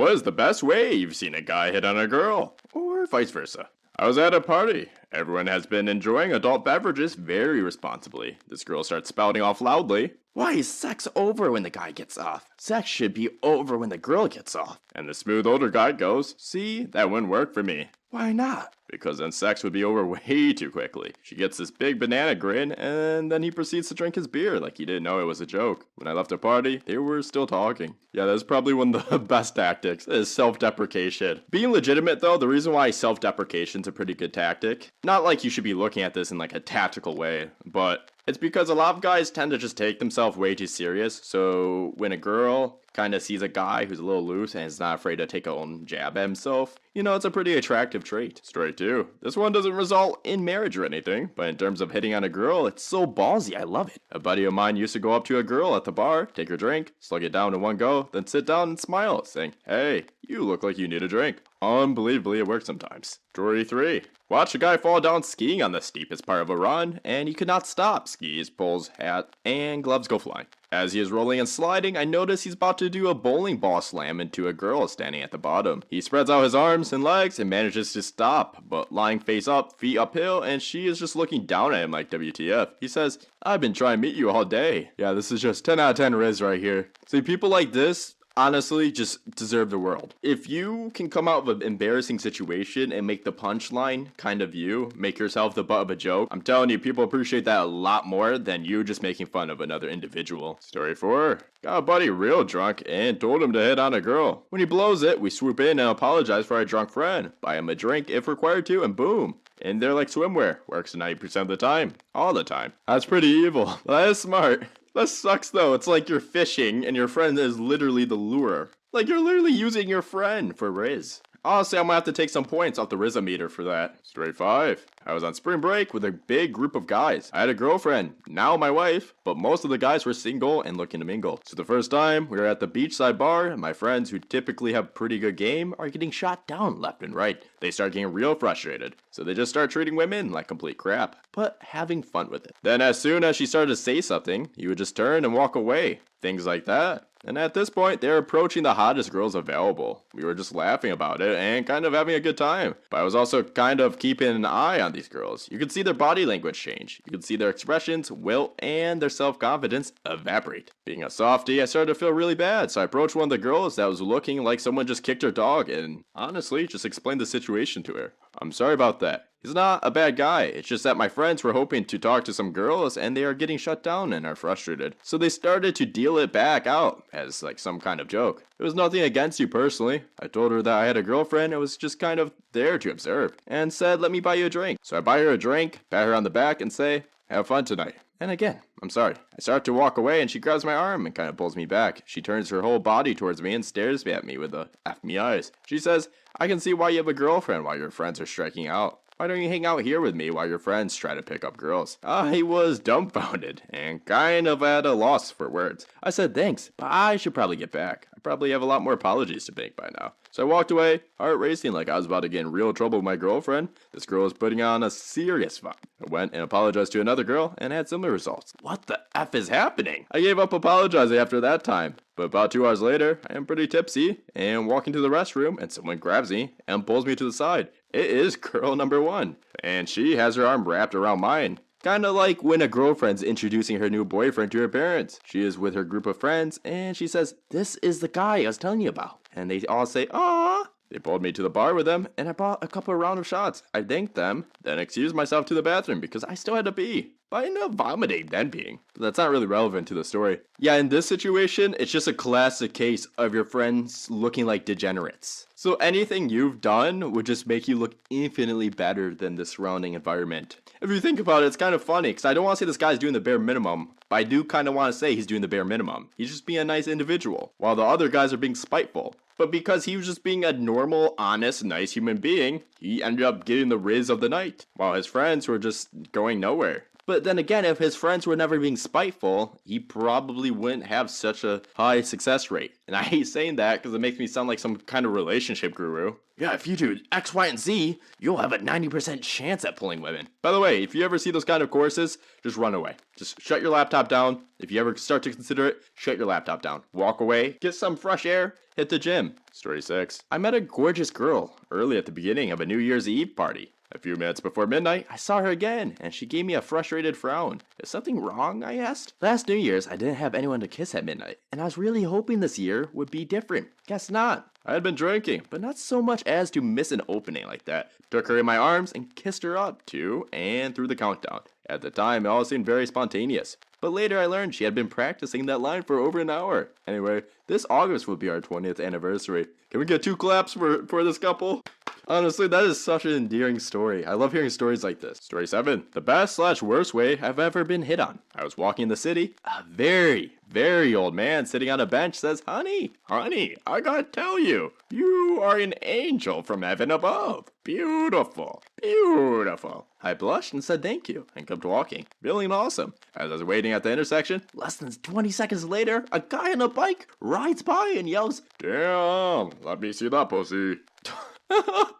What is the best way you've seen a guy hit on a girl? Or vice versa. I was at a party. Everyone has been enjoying adult beverages very responsibly. This girl starts spouting off loudly. Why is sex over when the guy gets off? Sex should be over when the girl gets off. And the smooth older guy goes, see, that wouldn't work for me. Why not? Because then sex would be over way too quickly. She gets this big banana grin, and then he proceeds to drink his beer like he didn't know it was a joke. When I left the party, they were still talking. Yeah, that's probably one of the best tactics, is self-deprecation. Being legitimate though, the reason why self-deprecation's a pretty good tactic, not like you should be looking at this in like a tactical way, but it's because a lot of guys tend to just take themselves way too serious. So when a girl kind of sees a guy who's a little loose and is not afraid to take a own jab at himself, you know, it's a pretty attractive trait. Story 2. This one doesn't result in marriage or anything, but in terms of hitting on a girl, it's so ballsy, I love it. A buddy of mine used to go up to a girl at the bar, take her drink, slug it down in one go, then sit down and smile, saying, hey, you look like you need a drink. Unbelievably, it works sometimes. Story 3. Watch a guy fall down skiing on the steepest part of a run, and he could not stop. Skis, poles, hat, and gloves go flying. As he is rolling and sliding, I notice he's about to do a bowling ball slam into a girl standing at the bottom. He spreads out his arms and legs and manages to stop, but lying face up, feet uphill, and she is just looking down at him like WTF. He says, I've been trying to meet you all day. Yeah, this is just 10 out of 10 Riz right here. See, people like this honestly just deserve the world. If you can come out of an embarrassing situation and make the punchline kind of you, make yourself the butt of a joke, I'm telling you, people appreciate that a lot more than you just making fun of another individual. Story 4. Got a buddy real drunk and told him to hit on a girl. When he blows it, we swoop in and apologize for our drunk friend, buy him a drink if required to, and boom. And they're like swimwear. Works 90% of the time. All the time. That's pretty evil. That is smart. That sucks though. It's like you're fishing and your friend is literally the lure. Like you're literally using your friend for Riz. Honestly, I'm gonna have to take some points off the Riz-o-meter for that. Story 5. I was on spring break with a big group of guys. I had a girlfriend, now my wife, but most of the guys were single and looking to mingle. So the first time, we were at the beachside bar, and my friends who typically have pretty good game are getting shot down left and right. They start getting real frustrated, so they just start treating women like complete crap, but having fun with it. Then as soon as she started to say something, he would just turn and walk away. Things like that. And at this point, they're approaching the hottest girls available. We were just laughing about it and kind of having a good time. But I was also kind of keeping an eye on these girls. You could see their body language change. You could see their expressions wilt and their self-confidence evaporate. Being a softie, I started to feel really bad. So I approached one of the girls that was looking like someone just kicked her dog and honestly just explained the situation to her. I'm sorry about that. He's not a bad guy, it's just that my friends were hoping to talk to some girls and they are getting shut down and are frustrated. So they started to deal it back out as like some kind of joke. It was nothing against you personally. I told her that I had a girlfriend and was just kind of there to observe and said, let me buy you a drink. So I buy her a drink, pat her on the back and say, have fun tonight. And again, I'm sorry. I start to walk away and she grabs my arm and kind of pulls me back. She turns her whole body towards me and stares at me with the F me eyes. She says, I can see why you have a girlfriend while your friends are striking out. Why don't you hang out here with me while your friends try to pick up girls? I was dumbfounded and kind of at a loss for words. I said thanks, but I should probably get back. I probably have a lot more apologies to make by now. So I walked away, heart racing like I was about to get in real trouble with my girlfriend. This girl was putting on a serious front. I went and apologized to another girl and had similar results. What the F is happening? I gave up apologizing after that time. But about 2 hours later, I am pretty tipsy and walking to the restroom and someone grabs me and pulls me to the side. It is girl number 1. And she has her arm wrapped around mine. Kind of like when a girlfriend's introducing her new boyfriend to her parents. She is with her group of friends and she says, this is the guy I was telling you about. And they all say, aww. They pulled me to the bar with them and I bought a couple of round of shots. I thanked them, then excused myself to the bathroom because I still had to pee. But I ended up vomiting then peeing. But that's not really relevant to the story. Yeah, in this situation, it's just a classic case of your friends looking like degenerates. So anything you've done would just make you look infinitely better than the surrounding environment. If you think about it, it's kind of funny, because I don't want to say this guy's doing the bare minimum, but I do kind of want to say he's doing the bare minimum. He's just being a nice individual, while the other guys are being spiteful. But because he was just being a normal, honest, nice human being, he ended up getting the Riz of the night, while his friends were just going nowhere. But then again, if his friends were never being spiteful, he probably wouldn't have such a high success rate. And I hate saying that because it makes me sound like some kind of relationship guru. Yeah, if you do X, Y, and Z, you'll have a 90% chance at pulling women. By the way, if you ever see those kind of courses, just run away. Just shut your laptop down. If you ever start to consider it, shut your laptop down. Walk away, get some fresh air, hit the gym. Story 6. I met a gorgeous girl early at the beginning of a New Year's Eve party. A few minutes before midnight, I saw her again, and she gave me a frustrated frown. Is something wrong? I asked. Last New Year's, I didn't have anyone to kiss at midnight, and I was really hoping this year would be different. Guess not. I had been drinking, but not so much as to miss an opening like that. Took her in my arms and kissed her up, to and through the countdown. At the time, it all seemed very spontaneous. But later I learned she had been practicing that line for over an hour. Anyway, this August will be our 20th anniversary. Can we get 2 claps for this couple? Honestly, that is such an endearing story. I love hearing stories like this. Story 7. The best/worst way I've ever been hit on. I was walking in the city. A very, very old man sitting on a bench says, honey, I gotta tell you, you are an angel from heaven above. Beautiful, beautiful. I blushed and said thank you and kept walking, feeling awesome. As I was waiting at the intersection, less than 20 seconds later, a guy on a bike rides by and yells, damn, let me see that pussy.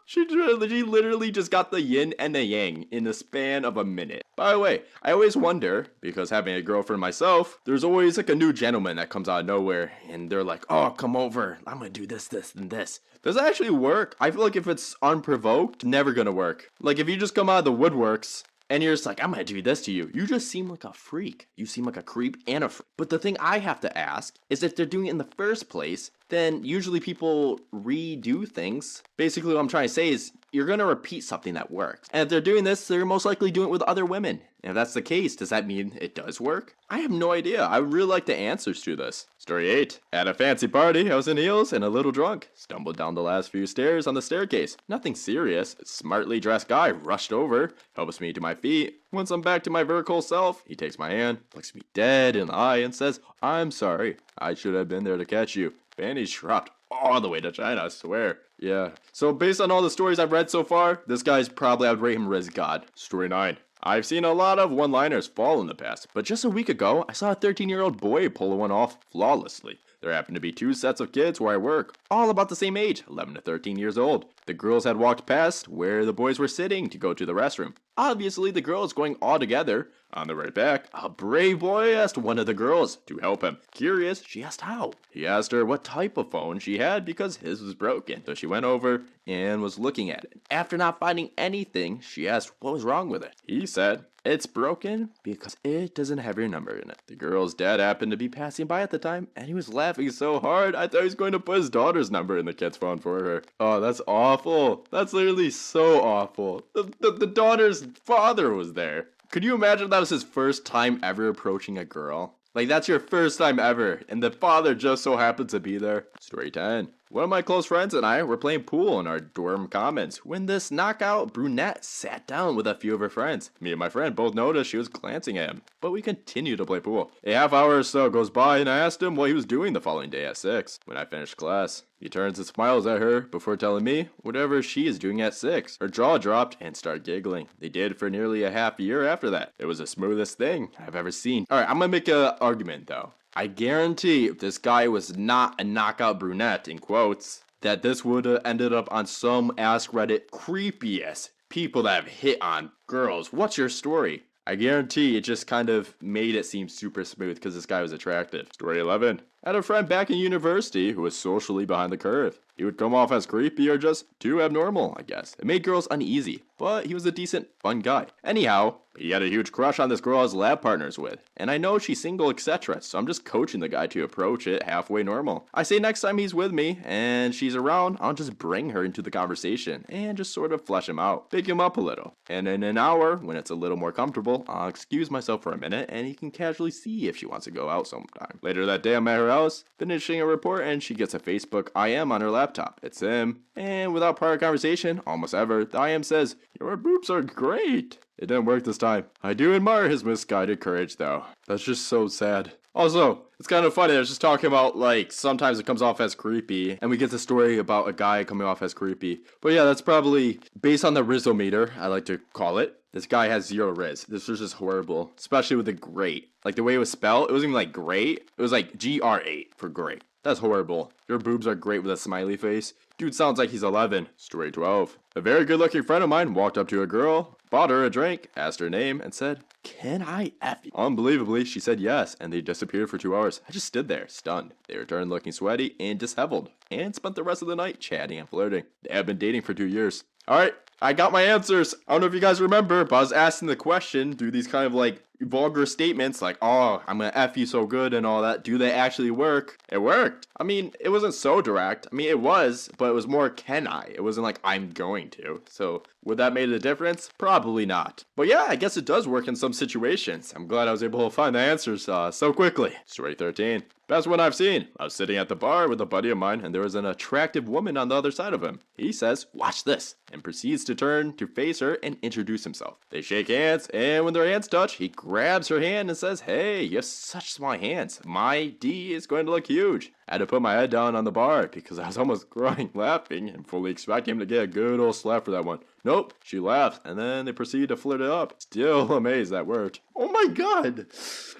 She literally just got the yin and the yang in the span of a minute. By the way, I always wonder, because having a girlfriend myself, there's always like a new gentleman that comes out of nowhere, and they're like, oh, come over, I'm gonna do this, and this. Does that actually work? I feel like if it's unprovoked, never gonna work. Like if you just come out of the woodworks, and you're just like, I'm gonna do this to you. You just seem like a freak. You seem like a creep and a freak. But the thing I have to ask is if they're doing it in the first place, then usually people redo things. Basically what I'm trying to say is you're gonna repeat something that works. And if they're doing this, they're most likely doing it with other women. And if that's the case, does that mean it does work? I have no idea. I would really like the answers to this. Story 8. At a fancy party, I was in heels and a little drunk. Stumbled down the last few stairs on the staircase. Nothing serious. A smartly dressed guy rushed over, helps me to my feet. Once I'm back to my vertical self, he takes my hand, looks me dead in the eye and says, I'm sorry. I should have been there to catch you. Panties dropped all the way to China, I swear. Yeah. So based on all the stories I've read so far, this guy's probably, I would rate him as God. Story 9. I've seen a lot of one-liners fall in the past, but just a week ago, I saw a 13-year-old boy pull one off flawlessly. There happened to be 2 sets of kids where I work, all about the same age, 11 to 13 years old. The girls had walked past where the boys were sitting to go to the restroom. Obviously, the girls going all together. On the way back, a brave boy asked one of the girls to help him. Curious, she asked how. He asked her what type of phone she had because his was broken. So she went over and was looking at it. After not finding anything, she asked what was wrong with it. He said, it's broken because it doesn't have your number in it. The girl's dad happened to be passing by at the time, and he was laughing so hard, I thought he was going to put his daughter's number in the kid's phone for her. Oh, that's awful. That's literally so awful. The daughter's father was there. Could you imagine if that was his first time ever approaching a girl? Like, that's your first time ever, and the father just so happened to be there. Story 10. One of my close friends and I were playing pool in our dorm commons when this knockout brunette sat down with a few of her friends. Me and my friend both noticed she was glancing at him, but we continued to play pool. A half hour or so goes by and I asked him what he was doing the following day at 6. When I finished class, he turns and smiles at her before telling me whatever she is doing at 6. Her jaw dropped and started giggling. They did for nearly a half year after that. It was the smoothest thing I've ever seen. Alright, I'm gonna make an argument though. I guarantee if this guy was not a knockout brunette, in quotes, that this would have ended up on some Ask Reddit creepiest people that have hit on girls. What's your story? I guarantee it just kind of made it seem super smooth because this guy was attractive. Story 11. I had a friend back in university who was socially behind the curve. He would come off as creepy or just too abnormal, I guess. It made girls uneasy, but he was a decent, fun guy. Anyhow, he had a huge crush on this girl I was lab partners with, and I know she's single, etc., so I'm just coaching the guy to approach it halfway normal. I say next time he's with me and she's around, I'll just bring her into the conversation and just sort of flesh him out, pick him up a little. And in an hour, when it's a little more comfortable, I'll excuse myself for a minute and he can casually see if she wants to go out sometime. Later that day I'm at her house, finishing a report, and she gets a Facebook IM on her laptop. It's him, and without prior conversation, almost ever, the IM says, your boobs are great. It didn't work this time. I do admire his misguided courage though. That's just so sad. Also, it's kind of funny. I was just talking about, like, sometimes it comes off as creepy, and we get the story about a guy coming off as creepy. But yeah, that's probably based on the Rizzometer, I like to call it. This guy has 0 Riz. This was just horrible, especially with the great. Like, the way it was spelled, it wasn't even like great. It was like GR8 for great. That's horrible. Your boobs are great with a smiley face. Dude sounds like he's 11. Story 12. A very good looking friend of mine walked up to a girl, bought her a drink, asked her name, and said, "Can I F you?" Unbelievably, she said yes, and they disappeared for 2 hours. I just stood there, stunned. They returned looking sweaty and disheveled, and spent the rest of the night chatting and flirting. They have been dating for 2 years. Alright, I got my answers. I don't know if you guys remember, but I was asking the question through these kind of like vulgar statements like, oh, I'm gonna F you so good and all that. Do they actually work? It worked. I mean, it wasn't so direct. I mean, it was, but it was more can I. It wasn't like I'm going to. So would that make a difference? Probably not. But yeah, I guess it does work in some situations. I'm glad I was able to find the answers so quickly. Story 13. Best one I've seen. I was sitting at the bar with a buddy of mine, and there was an attractive woman on the other side of him. He says, "Watch this," and proceeds to turn to face her and introduce himself. They shake hands, and when their hands touch, he grabs her hand and says, "Hey, you have such small hands. My D is going to look huge." I had to put my head down on the bar because I was almost crying laughing and fully expecting him to get a good old slap for that one. Nope, she laughed, and then they proceeded to flirt it up. Still amazed that worked. Oh my god!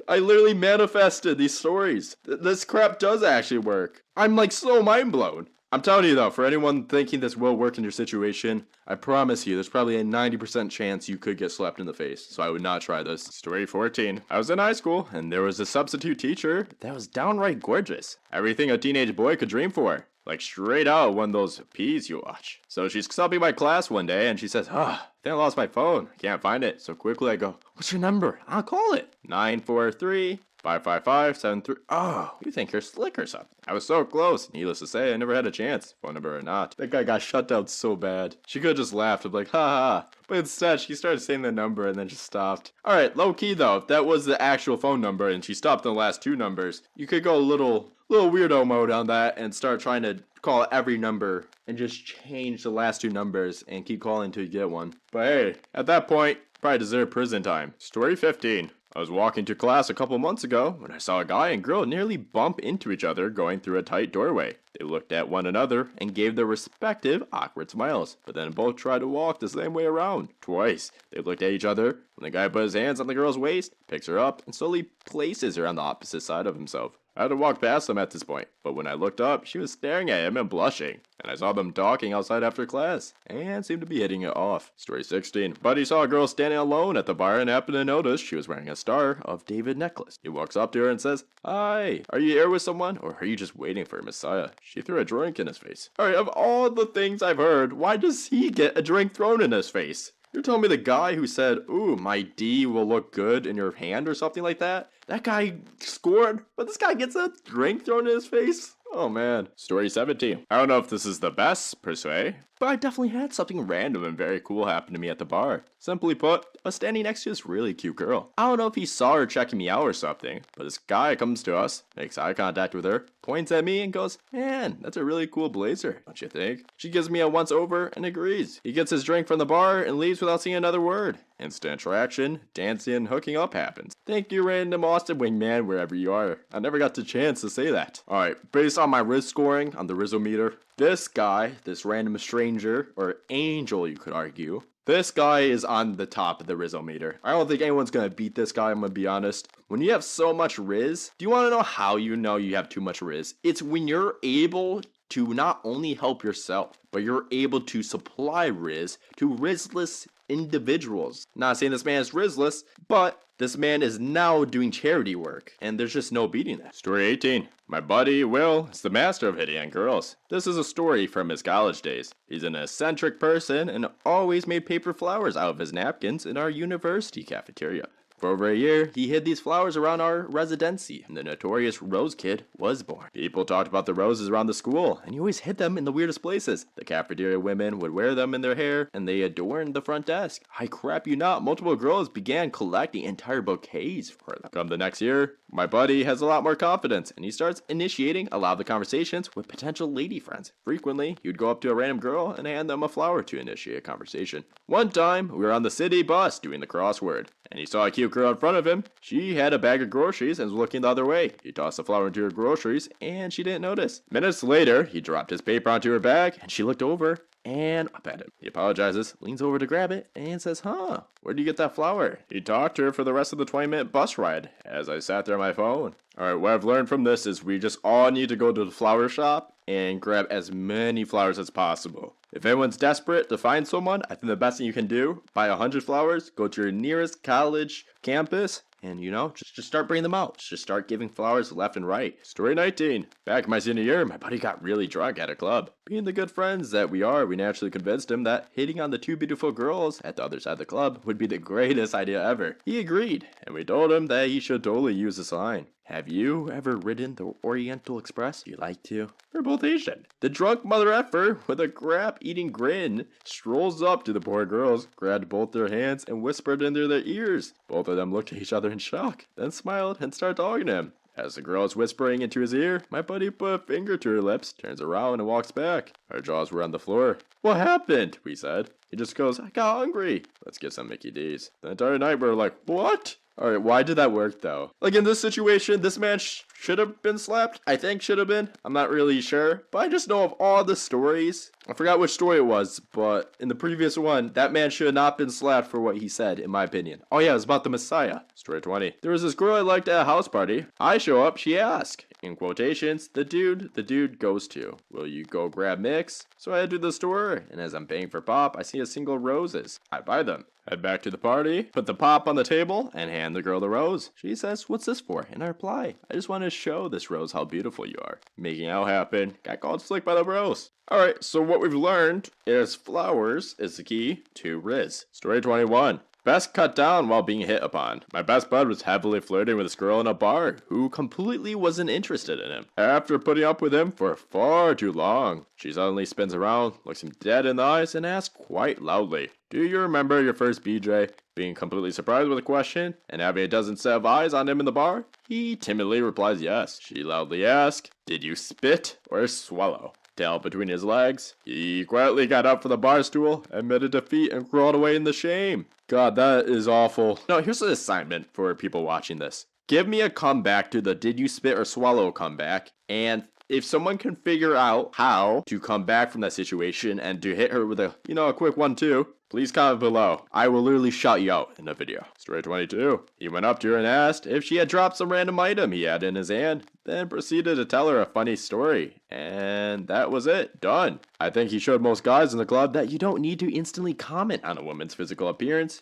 I literally manifested these stories. This crap does actually work. I'm like so mind blown. I'm telling you though, for anyone thinking this will work in your situation, I promise you there's probably a 90% chance you could get slapped in the face, so I would not try this. Story 14. I was in high school, and there was a substitute teacher that was downright gorgeous. Everything a teenage boy could dream for. Like straight out one of those P's you watch. So she's subbing my class one day, and she says, I think I lost my phone. I can't find it. So quickly I go, "What's your number? I'll call it." 943 55573. Oh, you think you're slick or something. I was so close. Needless to say, I never had a chance, phone number or not. That guy got shut down so bad. She could have just laughed and be like, ha ha. But instead, she started saying the number and then just stopped. Alright, low key though, if that was the actual phone number and she stopped in the last 2 numbers, you could go a little weirdo mode on that and start trying to call every number and just change the last 2 numbers and keep calling until you get one. But hey, at that point, probably deserve prison time. Story 15. I was walking to class a couple months ago when I saw a guy and girl nearly bump into each other going through a tight doorway. They looked at one another and gave their respective awkward smiles, but then both tried to walk the same way around. Twice. They looked at each other when the guy put his hands on the girl's waist, picks her up, and slowly places her on the opposite side of himself. I had to walk past them at this point, but when I looked up, she was staring at him and blushing, and I saw them talking outside after class, and seemed to be hitting it off. Story 16. Buddy saw a girl standing alone at the bar and happened to notice she was wearing a Star of David necklace. He walks up to her and says, "Hi, are you here with someone, or are you just waiting for Messiah?" She threw a drink in his face. Alright, of all the things I've heard, why does he get a drink thrown in his face? You're telling me the guy who said, "Ooh, my D will look good in your hand," or something like that? That guy scored, but this guy gets a drink thrown in his face? Oh man. Story 17. I don't know if this is the best, per se, but I definitely had something random and very cool happen to me at the bar. Simply put, I was standing next to this really cute girl. I don't know if he saw her checking me out or something, but this guy comes to us, makes eye contact with her, points at me and goes, "Man, that's a really cool blazer, don't you think?" She gives me a once over and agrees. He gets his drink from the bar and leaves without saying another word. Instant attraction, dancing, and hooking up happens. Thank you, random Austin wingman, wherever you are. I never got the chance to say that. Alright, based on my Riz scoring on the Rizzometer, this guy, this random stranger, or angel you could argue, this guy is on the top of the Rizzometer. I don't think anyone's gonna beat this guy, I'm gonna be honest. When you have so much Riz, do you wanna know how you know you have too much Riz? It's when you're able to not only help yourself, but you're able to supply Riz to Rizless individuals. Not saying this man is Rizless, but this man is now doing charity work, and there's just no beating that. Story 18. My buddy, Will, is the master of hitting on girls. This is a story from his college days. He's an eccentric person and always made paper flowers out of his napkins in our university cafeteria. For over a year, he hid these flowers around our residency, and the notorious Rose Kid was born. People talked about the roses around the school, and he always hid them in the weirdest places. The cafeteria women would wear them in their hair, and they adorned the front desk. I crap you not, multiple girls began collecting entire bouquets for them. Come the next year, my buddy has a lot more confidence, and he starts initiating a lot of the conversations with potential lady friends. Frequently, he would go up to a random girl and hand them a flower to initiate a conversation. One time, we were on the city bus doing the crossword, and he saw a cute girl in front of him. She had a bag of groceries and was looking the other way. He tossed the flower into her groceries, and she didn't notice. Minutes later, he dropped his paper onto her bag, and she looked over and up at him. He apologizes, leans over to grab it, and says, where'd you get that flower? He talked to her for the rest of the 20-minute bus ride as I sat there on my phone. Alright, what I've learned from this is we just all need to go to the flower shop and grab as many flowers as possible. If anyone's desperate to find someone, I think the best thing you can do, buy 100 flowers, go to your nearest college campus, and just start bringing them out. Just start giving flowers left and right. Story 19. Back in my senior year, my buddy got really drunk at a club. Being the good friends that we are, we naturally convinced him that hitting on the two beautiful girls at the other side of the club would be the greatest idea ever. He agreed, and we told him that he should totally use this line. Have you ever ridden the Oriental Express? You like to? We're both Asian. The drunk mother effer, with a crap-eating grin, strolls up to the poor girls, grabbed both their hands, and whispered into their ears. Both of them looked at each other in shock, then smiled and started talking to him. As the girl is whispering into his ear, my buddy put a finger to her lips, turns around, and walks back. Our jaws were on the floor. What happened? We said. He just goes, I got hungry. Let's get some Mickey D's. The entire night we were like, what? Alright, why did that work though? Like in this situation, this man should have been slapped. I think should have been. I'm not really sure. But I just know of all the stories. I forgot which story it was, but in the previous one, that man should have not been slapped for what he said, in my opinion. Oh yeah, it was about the Messiah. Story 20. There was this girl I liked at a house party. I show up, she asks. In quotations, the dude goes to. Will you go grab mix? So I head to the store, and as I'm paying for pop, I see a single roses. I buy them. Head back to the party, put the pop on the table, and hand the girl the rose. She says, what's this for? And I reply, I just want to show this rose how beautiful you are. Making out happen, got called slick by the bros. Alright, so what we've learned is flowers is the key to Riz. Story 21. Best cut down while being hit upon. My best bud was heavily flirting with this girl in a bar who completely wasn't interested in him. After putting up with him for far too long, she suddenly spins around, looks him dead in the eyes, and asks quite loudly, do you remember your first BJ? Being completely surprised with the question, and having a dozen set of eyes on him in the bar, he timidly replies yes. She loudly asks, did you spit or swallow? Tail between his legs, he quietly got up from the bar stool, admitted defeat, and crawled away in the shame. God, that is awful. No, here's an assignment for people watching this. Give me a comeback to the did you spit or swallow comeback, and if someone can figure out how to come back from that situation and to hit her with a, a quick 1-2, please comment below. I will literally shout you out in the video. Story 22. He went up to her and asked if she had dropped some random item he had in his hand, then proceeded to tell her a funny story. And that was it. Done. I think he showed most guys in the club that you don't need to instantly comment on a woman's physical appearance.